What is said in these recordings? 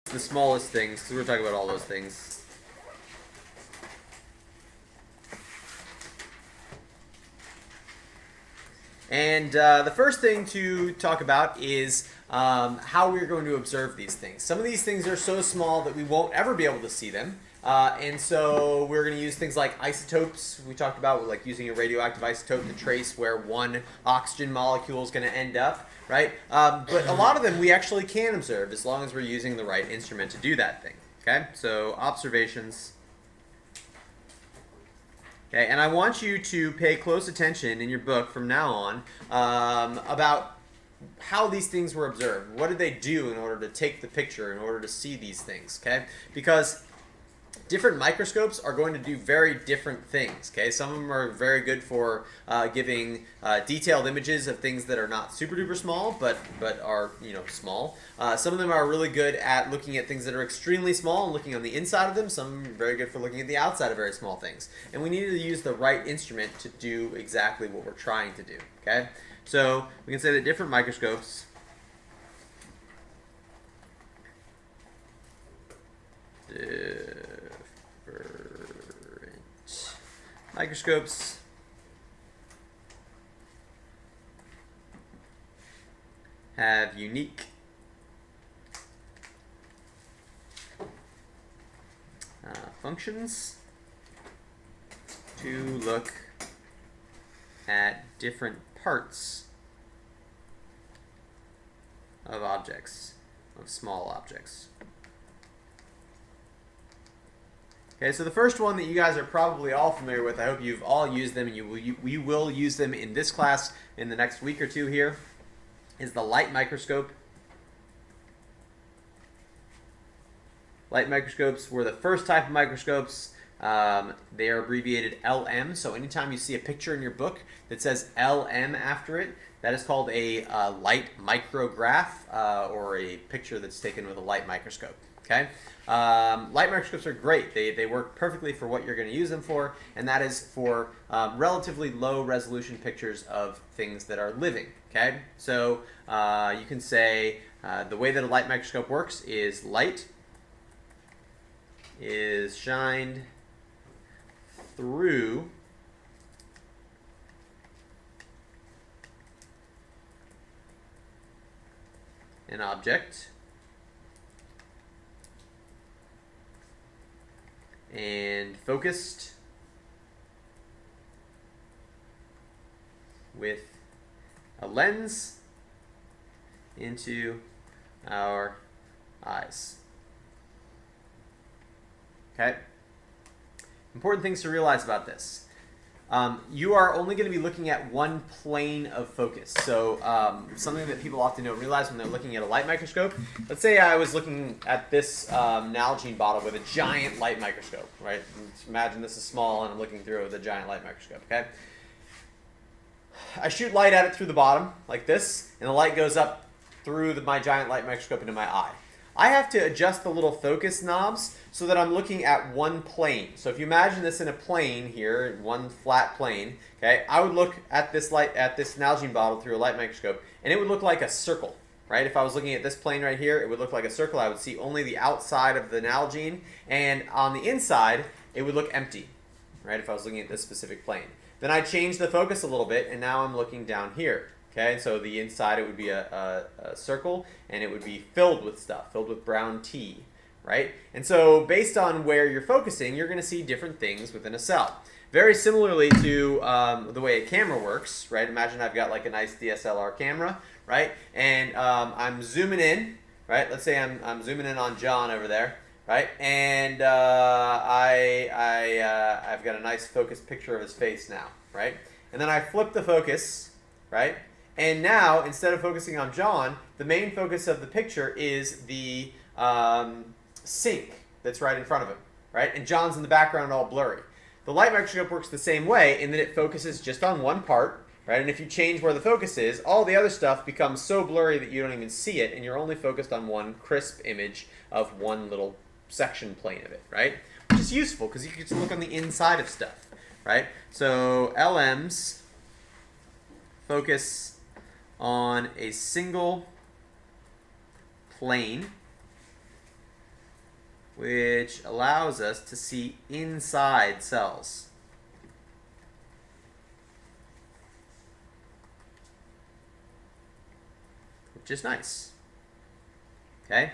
the smallest things, because we're talking about all those things. And the first thing to talk about is how we're going to observe these things. Some of these things are so small that we won't ever be able to see them. And so we're going to use things like isotopes. We talked about like using a radioactive isotope to trace where one oxygen molecule is going to end up, right? But a lot of them we actually can observe as long as we're using the right instrument to do that thing. Okay, so observations. Okay, and I want you to pay close attention in your book from now on about how these things were observed. What did they do in order to take the picture, in order to see these things, okay? Because different microscopes are going to do very different things, okay? Some of them are very good for giving detailed images of things that are not super duper small, but are, you know, small. Some of them are really good at looking at things that are extremely small and looking on the inside of them. Some are very good for looking at the outside of very small things. And we need to use the right instrument to do exactly what we're trying to do, okay? So we can say that different microscopes have unique functions to look at different parts of objects, of small objects. Okay, so the first one that you guys are probably all familiar with, I hope you've all used them, and we will use them in this class in the next week or two here, is the light microscope. Light microscopes were the first type of microscopes. They are abbreviated LM, so anytime you see a picture in your book that says LM after it, that is called a light micrograph, or a picture that's taken with a light microscope. Okay, light microscopes are great. They work perfectly for what you're going to use them for, and that is for relatively low resolution pictures of things that are living. Okay, so you can say the way that a light microscope works is light is shined through an object and focused with a lens into our eyes. Okay? Important things to realize about this. You are only going to be looking at one plane of focus. So something that people often don't realize when they're looking at a light microscope, let's say I was looking at this Nalgene bottle with a giant light microscope, right? Imagine this is small and I'm looking through it with a giant light microscope, okay? I shoot light at it through the bottom, like this, and the light goes up through my giant light microscope into my eye. I have to adjust the little focus knobs so that I'm looking at one plane. So if you imagine this in a plane here, one flat plane, okay, I would look at this light, at this Nalgene bottle through a light microscope, and it would look like a circle, right? If I was looking at this plane right here, it would look like a circle. I would see only the outside of the Nalgene, and on the inside, it would look empty, right? If I was looking at this specific plane. Then I change the focus a little bit, and now I'm looking down here. Okay, so the inside it would be a circle, and it would be filled with stuff, filled with brown tea, right? And so based on where you're focusing, you're going to see different things within a cell. Very similarly to the way a camera works, right? Imagine I've got like a nice DSLR camera, right? And I'm zooming in, right? Let's say I'm zooming in on John over there, right? And I've got a nice focused picture of his face now, right? And then I flip the focus, right? And now, instead of focusing on John, the main focus of the picture is the sink that's right in front of him, right? And John's in the background all blurry. The light microscope works the same way in that it focuses just on one part, right? And if you change where the focus is, all the other stuff becomes so blurry that you don't even see it, and you're only focused on one crisp image of one little section plane of it, right? Which is useful because you get to look on the inside of stuff, right? So LMs focus on a single plane which allows us to see inside cells. Which is nice. Okay?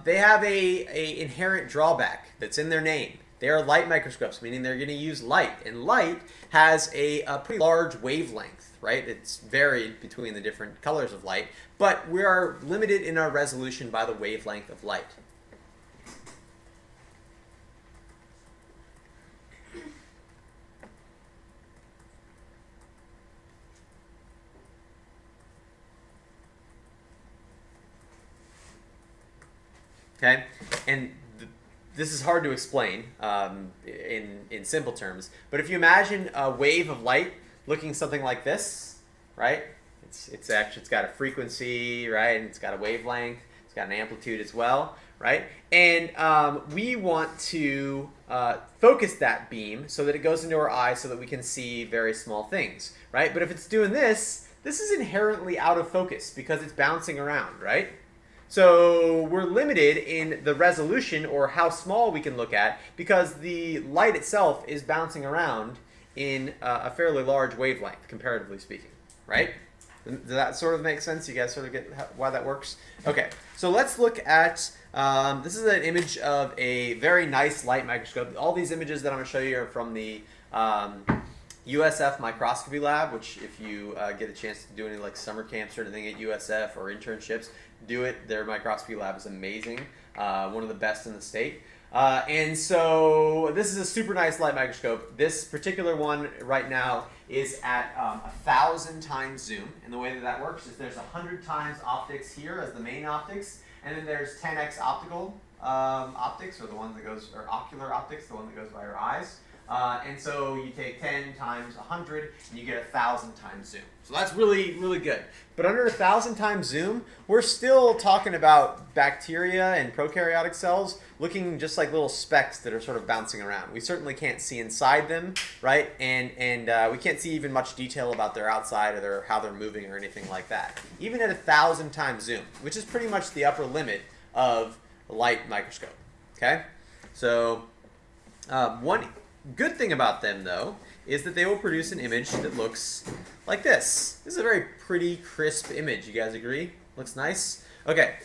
They have a inherent drawback that's in their name. They are light microscopes, meaning they're going to use light. And light has a pretty large wavelength, right? It's varied between the different colors of light, but we are limited in our resolution by the wavelength of light. Okay? And this is hard to explain in simple terms, but if you imagine a wave of light looking something like this, right? It's got a frequency, right? And it's got a wavelength. It's got an amplitude as well, right? And we want to focus that beam so that it goes into our eye so that we can see very small things, right? But if it's doing this, this is inherently out of focus because it's bouncing around, right? So we're limited in the resolution or how small we can look at because the light itself is bouncing around in a fairly large wavelength, comparatively speaking, right? Does that sort of make sense? You guys sort of get why that works? Okay, so let's look at, this is an image of a very nice light microscope. All these images that I'm going to show you are from the USF microscopy lab, which if you get a chance to do any like summer camps or anything at USF or internships, do it. Their microscopy lab is amazing, one of the best in the state. And so this is a super nice light microscope. This particular one right now is at 1,000 times zoom. And the way that that works is there's 100 times optics here as the main optics, and then there's 10x optical optics, or the one that goes, or ocular optics, the one that goes by your eyes. And so you take 10 times 100 and you get 1,000 times zoom. So that's really, really good. But under 1,000 times zoom, we're still talking about bacteria and prokaryotic cells looking just like little specks that are sort of bouncing around. We certainly can't see inside them, right? And we can't see even much detail about their outside or how they're moving or anything like that. Even at 1,000 times zoom, which is pretty much the upper limit of a light microscope, okay? So one good thing about them, though, is that they will produce an image that looks like this. This is a very pretty, crisp image. You guys agree? Looks nice? Okay.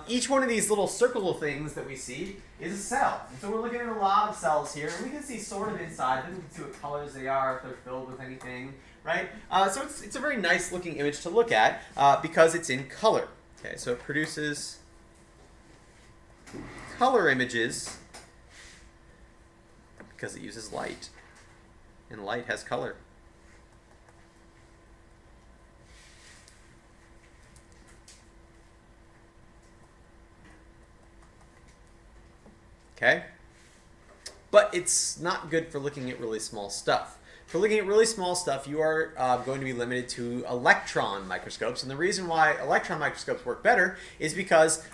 Each one of these little circle things that we see is a cell. And so we're looking at a lot of cells here, and we can see sort of inside them. We can see what colors they are, if they're filled with anything, right? So it's a very nice looking image to look at because it's in color. Okay, so it produces color images because it uses light, and light has color. Okay? But it's not good for looking at really small stuff. For looking at really small stuff, you are going to be limited to electron microscopes. And the reason why electron microscopes work better is because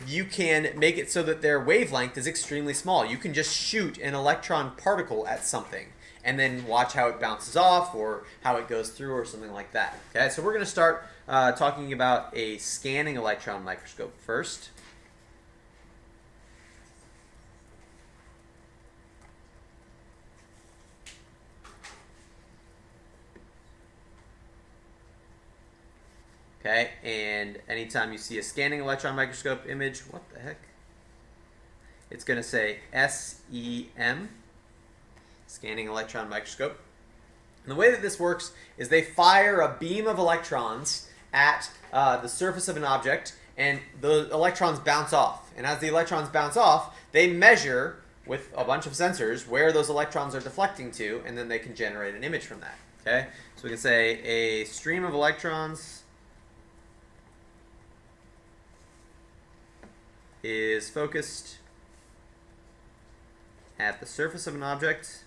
you can make it so that their wavelength is extremely small. You can just shoot an electron particle at something and then watch how it bounces off or how it goes through or something like that. Okay, so we're going to start talking about a scanning electron microscope first. Okay, and anytime you see a scanning electron microscope image, what the heck? It's going to say SEM, scanning electron microscope. And the way that this works is they fire a beam of electrons at the surface of an object, and the electrons bounce off. And as the electrons bounce off, they measure with a bunch of sensors where those electrons are deflecting to, and then they can generate an image from that. Okay, so we can say a stream of electrons is focused at the surface of an object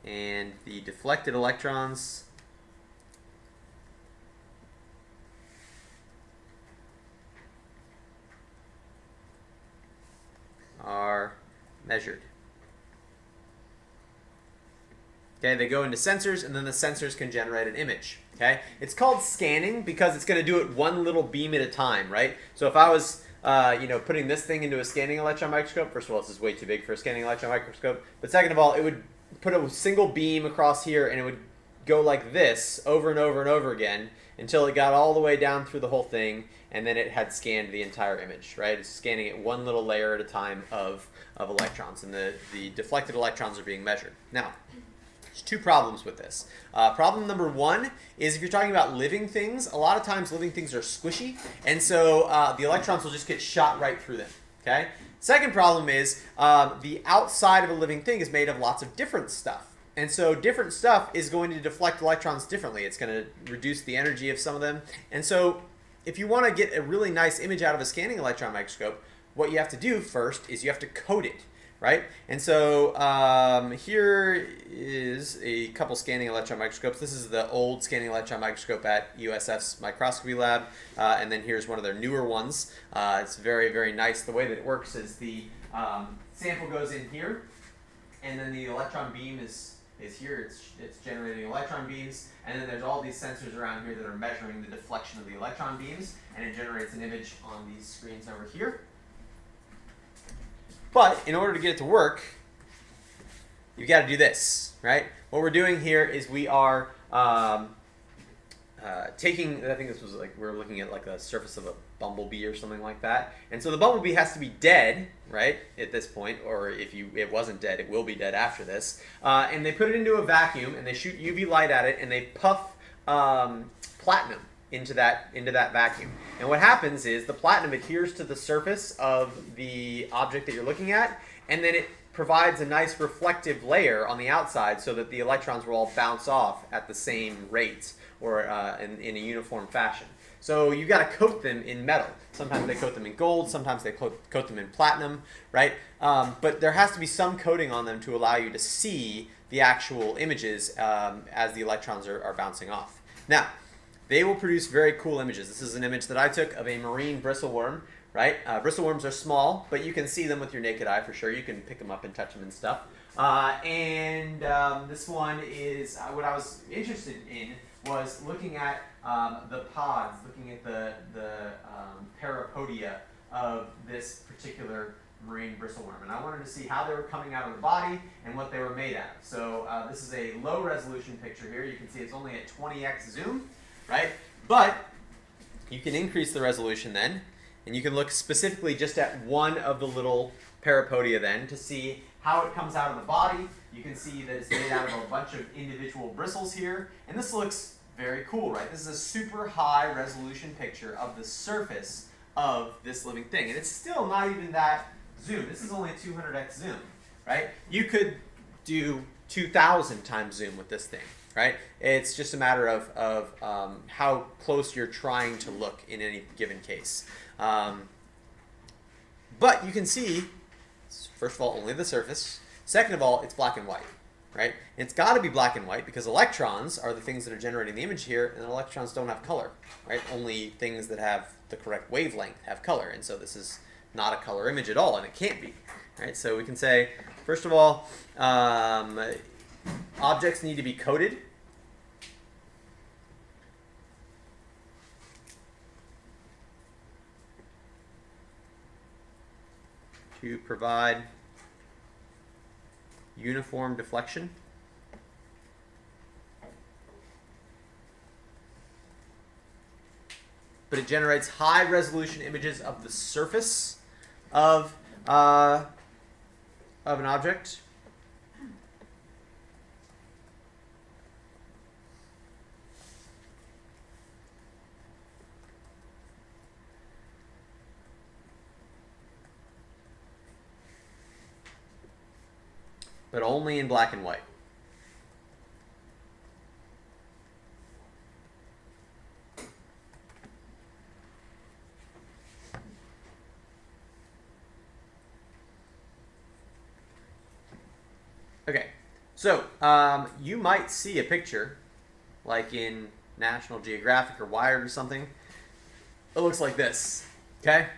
and the deflected electrons are measured. Okay, they go into sensors, and then the sensors can generate an image. Okay, it's called scanning because it's going to do it one little beam at a time, right? So if I was putting this thing into a scanning electron microscope, first of all, this is way too big for a scanning electron microscope, but second of all, it would put a single beam across here, and it would go like this over and over and over again until it got all the way down through the whole thing, and then it had scanned the entire image, right? It's scanning it one little layer at a time of electrons, and the deflected electrons are being measured. Now, there's two problems with this. Problem number one is if you're talking about living things, a lot of times living things are squishy, and so the electrons will just get shot right through them, okay? Second problem is the outside of a living thing is made of lots of different stuff. And so different stuff is going to deflect electrons differently. It's going to reduce the energy of some of them. And so if you want to get a really nice image out of a scanning electron microscope, what you have to do first is you have to coat it, right? And so here is a couple scanning electron microscopes. This is the old scanning electron microscope at USF's microscopy lab. And then here's one of their newer ones. It's very, very nice. The way that it works is the sample goes in here, and then the electron beam is here. It's generating electron beams, and then there's all these sensors around here that are measuring the deflection of the electron beams, and it generates an image on these screens over here. But in order to get it to work, you've got to do this, right? What we're doing here is we are taking, I think this was like, we're looking at like the surface of a bumblebee or something like that. And so the bumblebee has to be dead, right, at this point, or if it wasn't dead, it will be dead after this. And they put it into a vacuum, and they shoot UV light at it, and they puff platinum into that vacuum. And what happens is the platinum adheres to the surface of the object that you're looking at, and then it provides a nice reflective layer on the outside so that the electrons will all bounce off at the same rate or in a uniform fashion. So you've got to coat them in metal. Sometimes they coat them in gold, sometimes they coat them in platinum, right? But there has to be some coating on them to allow you to see the actual images as the electrons are bouncing off. Now, they will produce very cool images. This is an image that I took of a marine bristleworm, right? Bristleworms are small, but you can see them with your naked eye for sure. You can pick them up and touch them and stuff. This one is, what I was interested in was looking at the pods, looking at the parapodia of this particular marine bristleworm. And I wanted to see how they were coming out of the body and what they were made out of. So this is a low resolution picture here. You can see it's only at 20x zoom, right? But you can increase the resolution then, and you can look specifically just at one of the little parapodia then to see how it comes out of the body. You can see that it's made out of a bunch of individual bristles here, and this looks very cool, right? This is a super high resolution picture of the surface of this living thing, and it's still not even that zoom. This is only a 200x zoom, right? You could do 2,000 times zoom with this thing, right? It's just a matter of how close you're trying to look in any given case. But you can see, first of all, only the surface. Second of all, it's black and white, right? And it's got to be black and white because electrons are the things that are generating the image here, and electrons don't have color, right? Only things that have the correct wavelength have color, and so this is not a color image at all, and it can't be, right? So we can say, first of all, objects need to be coated. To provide uniform deflection. But it generates high resolution images of the surface of an object. But only in black and white. Okay, so you might see a picture, like in National Geographic or Wired or something. It looks like this, okay?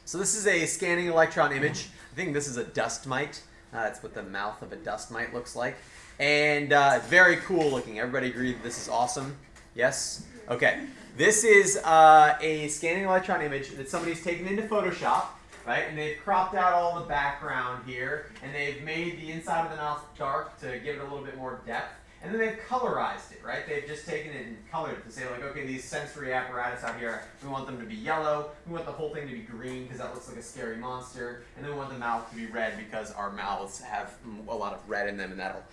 So this is a scanning electron image. I think this is a dust mite. That's what the mouth of a dust mite looks like. And very cool looking. Everybody agree that this is awesome? Yes? Okay. This is a scanning electron image that somebody's taken into Photoshop, right? And they've cropped out all the background here, and they've made the inside of the mouth dark to give it a little bit more depth. And then they've colorized it, right? They've just taken it and colored it to say, like, okay, these sensory apparatus out here, we want them to be yellow. We want the whole thing to be green because that looks like a scary monster. And then we want the mouth to be red because our mouths have a lot of red in them, and that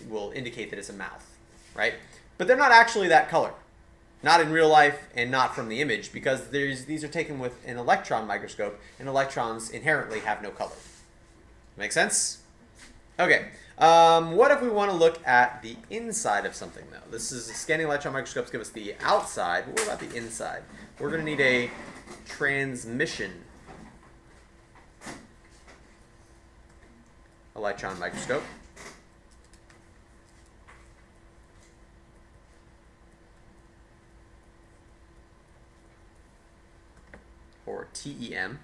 will indicate that it's a mouth, right? But they're not actually that color. Not in real life and not from the image, because these are taken with an electron microscope, and electrons inherently have no color. Make sense? Okay. What if we want to look at the inside of something, though? This is scanning electron microscopes give us the outside, but what about the inside? We're going to need a transmission electron microscope. Or TEM.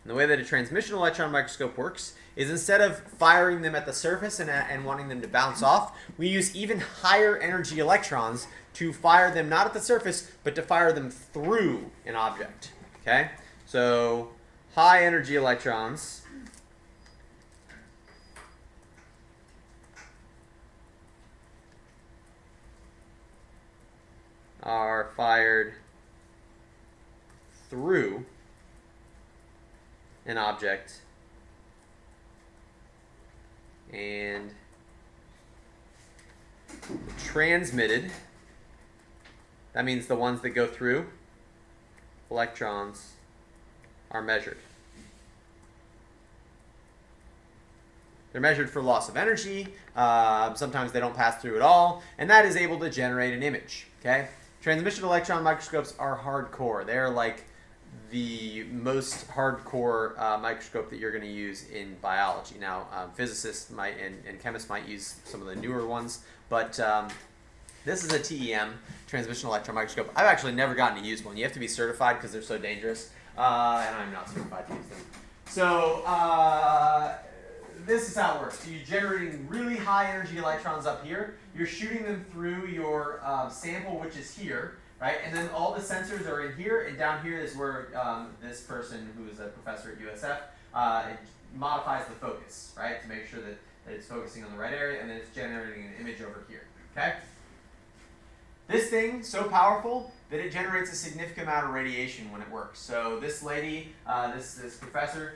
And the way that a transmission electron microscope works is instead of firing them at the surface and wanting them to bounce off, we use even higher energy electrons to fire them not at the surface, but to fire them through an object. Okay? So high energy electrons are fired through an object and transmitted, that means the ones that go through, electrons are measured. They're measured for loss of energy. Sometimes they don't pass through at all, and that is able to generate an image. Okay? Transmission electron microscopes are hardcore. They're like the most hardcore microscope that you're going to use in biology. Now, physicists might and chemists might use some of the newer ones, but this is a TEM, transmission electron microscope. I've actually never gotten to use one. You have to be certified because they're so dangerous, and I'm not certified to use them. So this is how it works. So you're generating really high energy electrons up here. You're shooting them through your sample, which is here. Right, and then all the sensors are in here, and down here is where this person, who is a professor at USF, it modifies the focus, right, to make sure that it's focusing on the right area, and then it's generating an image over here. Okay. This thing so powerful that it generates a significant amount of radiation when it works. So this lady, this professor,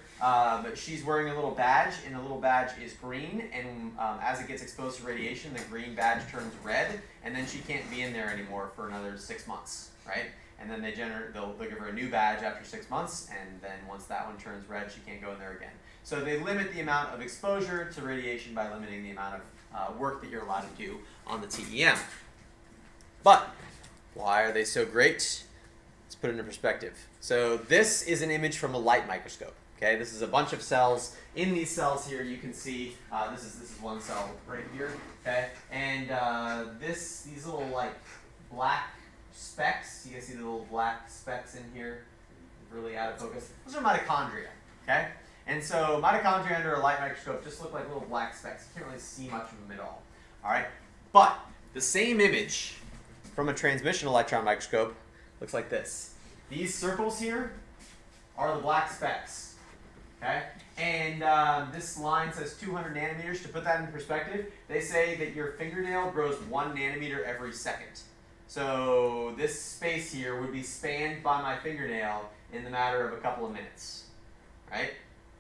she's wearing a little badge, and the little badge is green, and as it gets exposed to radiation, the green badge turns red, and then she can't be in there anymore for another 6 months, right? And then they'll give her a new badge after 6 months, and then once that one turns red, she can't go in there again. So they limit the amount of exposure to radiation by limiting the amount of work that you're allowed to do on the TEM. But why are they so great? Let's put it into perspective. So this is an image from a light microscope. Okay, this is a bunch of cells. In these cells here, you can see this is one cell right here. Okay, and these little like black specks. You can see the little black specks in here, really out of focus. Those are mitochondria. Okay, and so mitochondria under a light microscope just look like little black specks. You can't really see much of them at all. All right, but the same image from a transmission electron microscope looks like this. These circles here are the black specks. Okay? And this line says 200 nanometers. To put that in perspective, they say that your fingernail grows 1 nanometer every second. So this space here would be spanned by my fingernail in the matter of a couple of minutes. Right?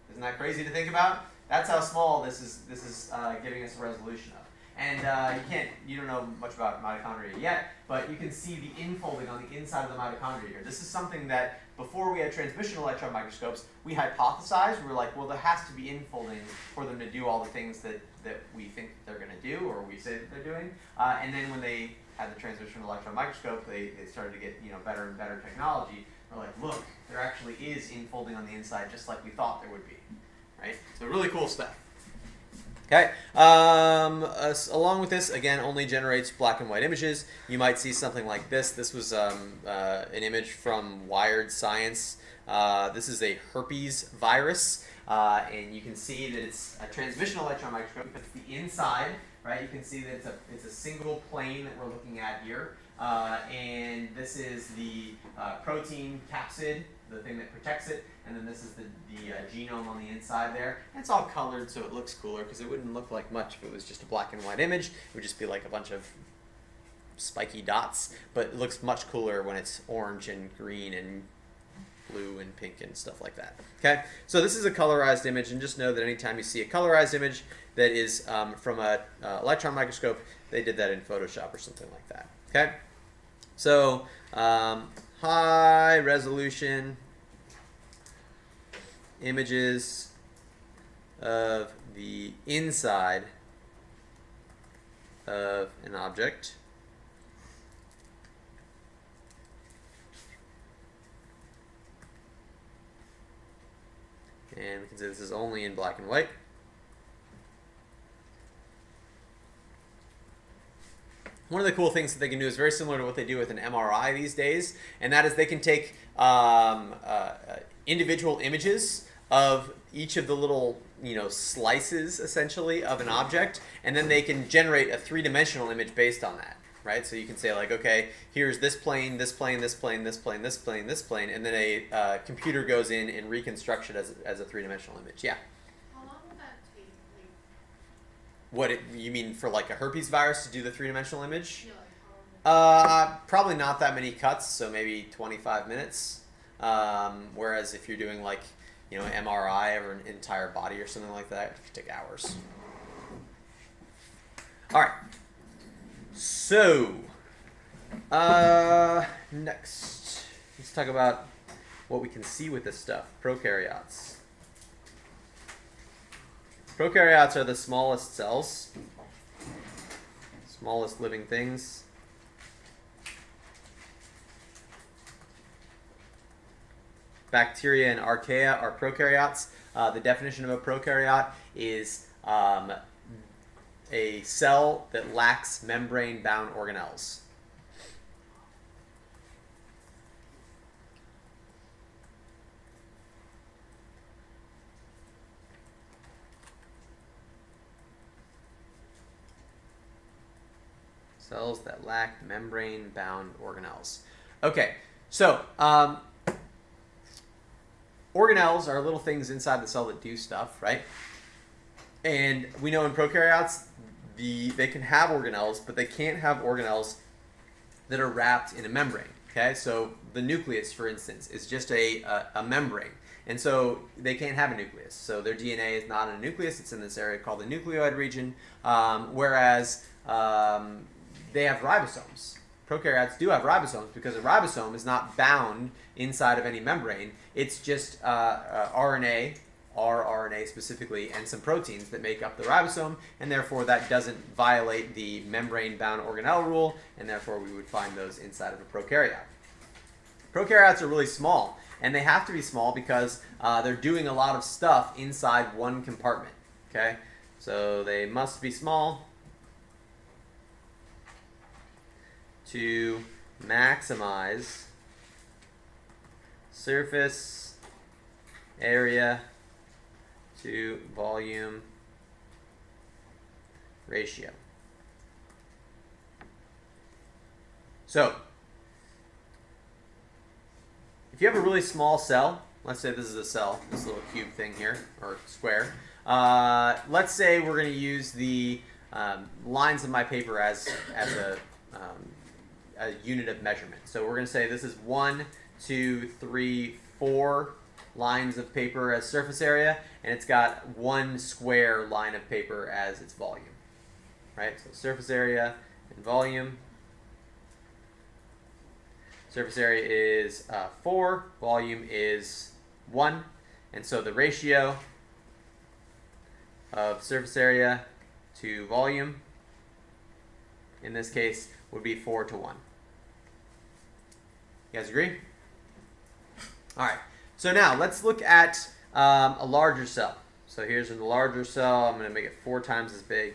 Isn't that crazy to think about? That's how small this is giving us a resolution of. And you don't know much about mitochondria yet, but you can see the infolding on the inside of the mitochondria here. This is something that before we had transmission electron microscopes, we hypothesized. We were like, well, there has to be infolding for them to do all the things that we think they're going to do, or we say that they're doing. And then when they had the transmission electron microscope, they started to get better and better technology. We're like, look, there actually is infolding on the inside, just like we thought there would be. Right? So really cool stuff. Okay, along with this, again, only generates black and white images. You might see something like this. This was an image from Wired Science This is a herpes virus, and you can see that it's a transmission electron microscope. It's the inside, right? You can see that it's a single plane that we're looking at here, and this is the protein capsid, the thing that protects it, and then this is the genome on the inside there. And it's all colored so it looks cooler, because it wouldn't look like much if it was just a black and white image. It would just be like a bunch of spiky dots, but it looks much cooler when it's orange and green and blue and pink and stuff like that. Okay, so this is a colorized image, and just know that anytime you see a colorized image that is from an electron microscope, they did that in Photoshop or something like that. Okay, so high resolution images of the inside of an object. And we can say this is only in black and white. One of the cool things that they can do is very similar to what they do with an MRI these days, and that is they can take individual images of each of the little slices, essentially, of an object, and then they can generate a three-dimensional image based on that. Right, so you can say like, okay, here's this plane, this plane, this plane, this plane, this plane, this plane, and then a computer goes in and reconstructs it as a three-dimensional image. Yeah. How long would that take? You mean for like a herpes virus to do the three-dimensional image? Yeah, like how long Probably not that many cuts, so maybe 25 minutes. Whereas if you're doing like MRI of an entire body or something like that, it could take hours. All right. So, next, let's talk about what we can see with this stuff, prokaryotes. Prokaryotes are the smallest cells, smallest living things. Bacteria and archaea are prokaryotes. The definition of a prokaryote is a cell that lacks membrane-bound organelles. Cells that lack membrane-bound organelles. Okay, so organelles are little things inside the cell that do stuff, right? And we know in prokaryotes, they can have organelles, but they can't have organelles that are wrapped in a membrane. Okay, so the nucleus, for instance, is just a membrane, and so they can't have a nucleus. So their DNA is not in a nucleus; it's in this area called the nucleoid region. Whereas they have ribosomes. Prokaryotes do have ribosomes because a ribosome is not bound inside of any membrane. It's just RNA. rRNA specifically, and some proteins that make up the ribosome, and therefore that doesn't violate the membrane-bound organelle rule, and therefore we would find those inside of a prokaryote. Prokaryotes are really small, and they have to be small because they're doing a lot of stuff inside one compartment. Okay, so they must be small to maximize surface area to volume ratio. So, if you have a really small cell, let's say this is a cell, this little cube thing here, or square. Let's say we're going to use the lines of my paper as a unit of measurement. So we're going to say this is 1, 2, 3, 4 lines of paper as surface area, and it's got 1 square line of paper as its volume. Right? So surface area and volume. Surface area is 4, volume is 1, and so the ratio of surface area to volume in this case would be 4 to 1. You guys agree? All right. So now let's look at a larger cell. So here's a larger cell. I'm going to make it 4 times as big.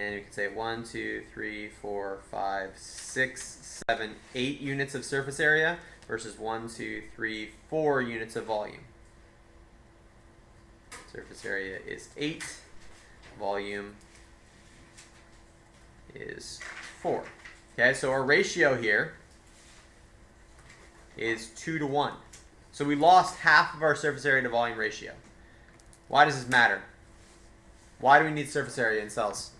And you can say 1, 2, 3, 4, 5, 6, 7, 8 units of surface area versus 1, 2, 3, 4 units of volume. Surface area is 8, volume is 4. Okay, so our ratio here is 2 to 1. So we lost half of our surface area to volume ratio. Why does this matter? Why do we need surface area in cells?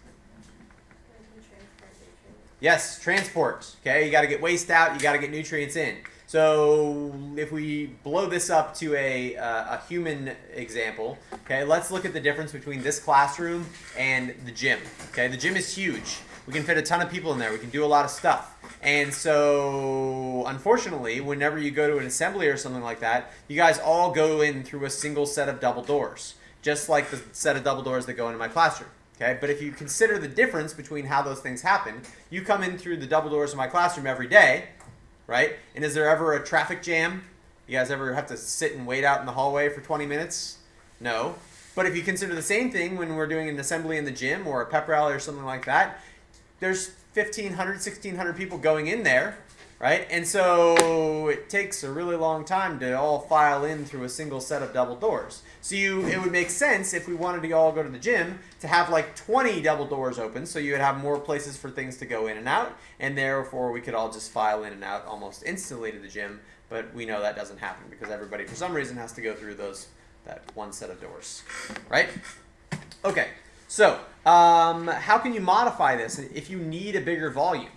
Yes, transport. Okay, you got to get waste out, you got to get nutrients in. So if we blow this up to a human example, okay, let's look at the difference between this classroom and the gym. Okay, the gym is huge. We can fit a ton of people in there. We can do a lot of stuff. And so, unfortunately, whenever you go to an assembly or something like that, you guys all go in through a single set of double doors, just like the set of double doors that go into my classroom. Okay, but if you consider the difference between how those things happen, you come in through the double doors of my classroom every day, right? And is there ever a traffic jam? You guys ever have to sit and wait out in the hallway for 20 minutes? No. But if you consider the same thing when we're doing an assembly in the gym or a pep rally or something like that, there's 1,500, 1,600 people going in there, right? And so it takes a really long time to all file in through a single set of double doors. So it would make sense if we wanted to all go to the gym to have like 20 double doors open, so you would have more places for things to go in and out, and therefore we could all just file in and out almost instantly to the gym. But we know that doesn't happen because everybody for some reason has to go through that one set of doors, right? Okay, so how can you modify this if you need a bigger volume?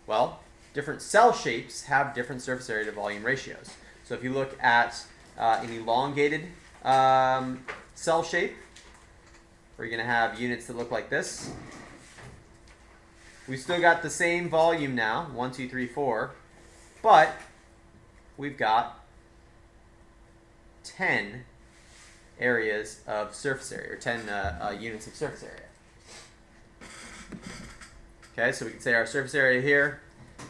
Well, different cell shapes have different surface area to volume ratios. So if you look at an elongated cell shape, we're going to have units that look like this. We've still got the same volume now, 1, 2, 3, 4, but we've got 10 areas of surface area, or 10 units of surface area. Okay, so we can say our surface area here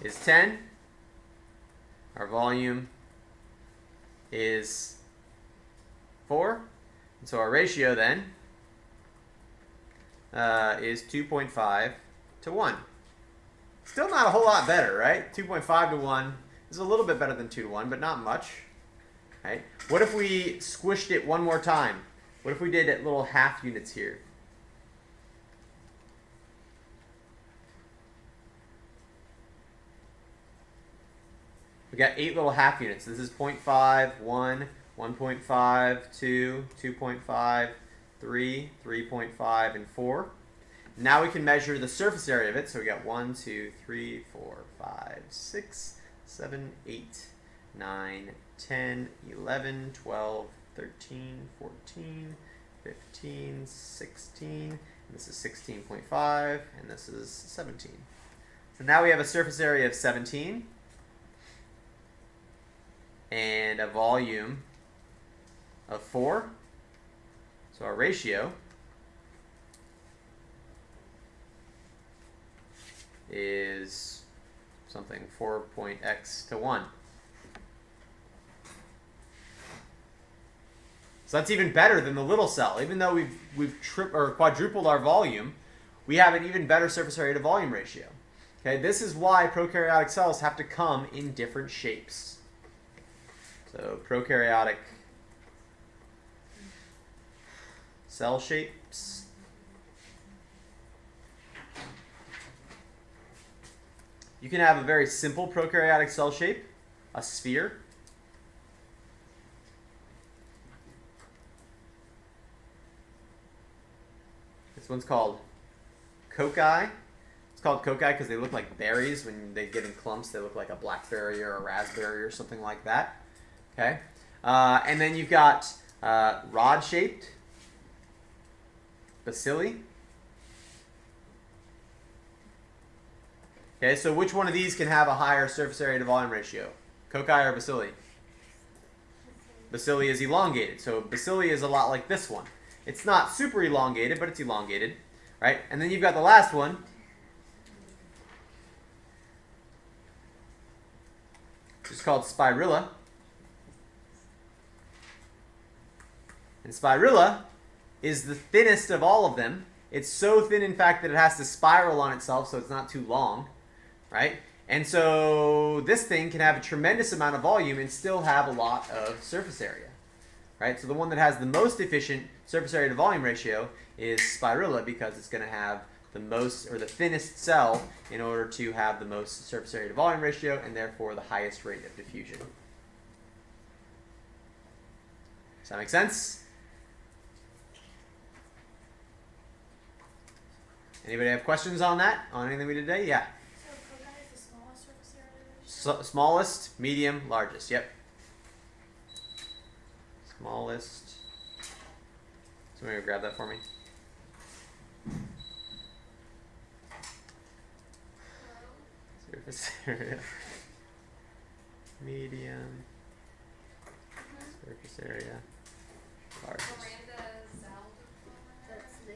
is 10. Our volume is 4. And so our ratio then is 2.5 to 1. Still not a whole lot better, right? 2.5 to 1 is a little bit better than 2 to 1, but not much. Right? What if we squished it one more time? What if we did it little half units here? We got 8 little half units. This is 0.5, 1, 1.5, 2, 2.5, 3, 3.5, and 4. Now we can measure the surface area of it. So we got 1, 2, 3, 4, 5, 6, 7, 8, 9, 10, 11, 12, 13, 14, 15, 16. And this is 16.5, and this is 17. So now we have a surface area of 17 and a volume of 4. So our ratio is something 4.x to 1. So that's even better than the little cell. Even though we've quadrupled our volume, we have an even better surface area to volume ratio. Okay, this is why prokaryotic cells have to come in different shapes. So prokaryotic cell shapes. You can have a very simple prokaryotic cell shape, a sphere. This one's called cocci. It's called cocci because they look like berries. When they get in clumps, they look like a blackberry or a raspberry or something like that. Okay, and then you've got rod-shaped bacilli. Okay, so which one of these can have a higher surface area to volume ratio? Cocci or bacilli? Bacilli is elongated, so bacilli is a lot like this one. It's not super elongated, but it's elongated, right? And then you've got the last one, which is called spirula. And spirula is the thinnest of all of them. It's so thin, in fact, that it has to spiral on itself, so it's not too long, right? And so this thing can have a tremendous amount of volume and still have a lot of surface area, right? So the one that has the most efficient surface area to volume ratio is Spirula, because it's going to have the most, or the thinnest cell, in order to have the most surface area to volume ratio and therefore the highest rate of diffusion. Does that make sense? Anybody have questions on that? On anything we did today? Yeah. So Prokaryote is the smallest surface area? Smallest, medium, largest. Yep. Smallest. Somebody grab that for me. Surface area. Medium. Surface area. Largest. That's the.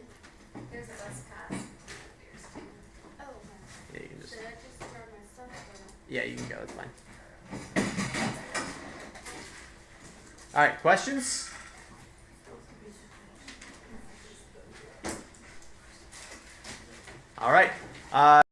There's a bus pass. Oh, Yeah, you can just. should I just start my son? Yeah, you can go. It's fine. All right. Questions? All right.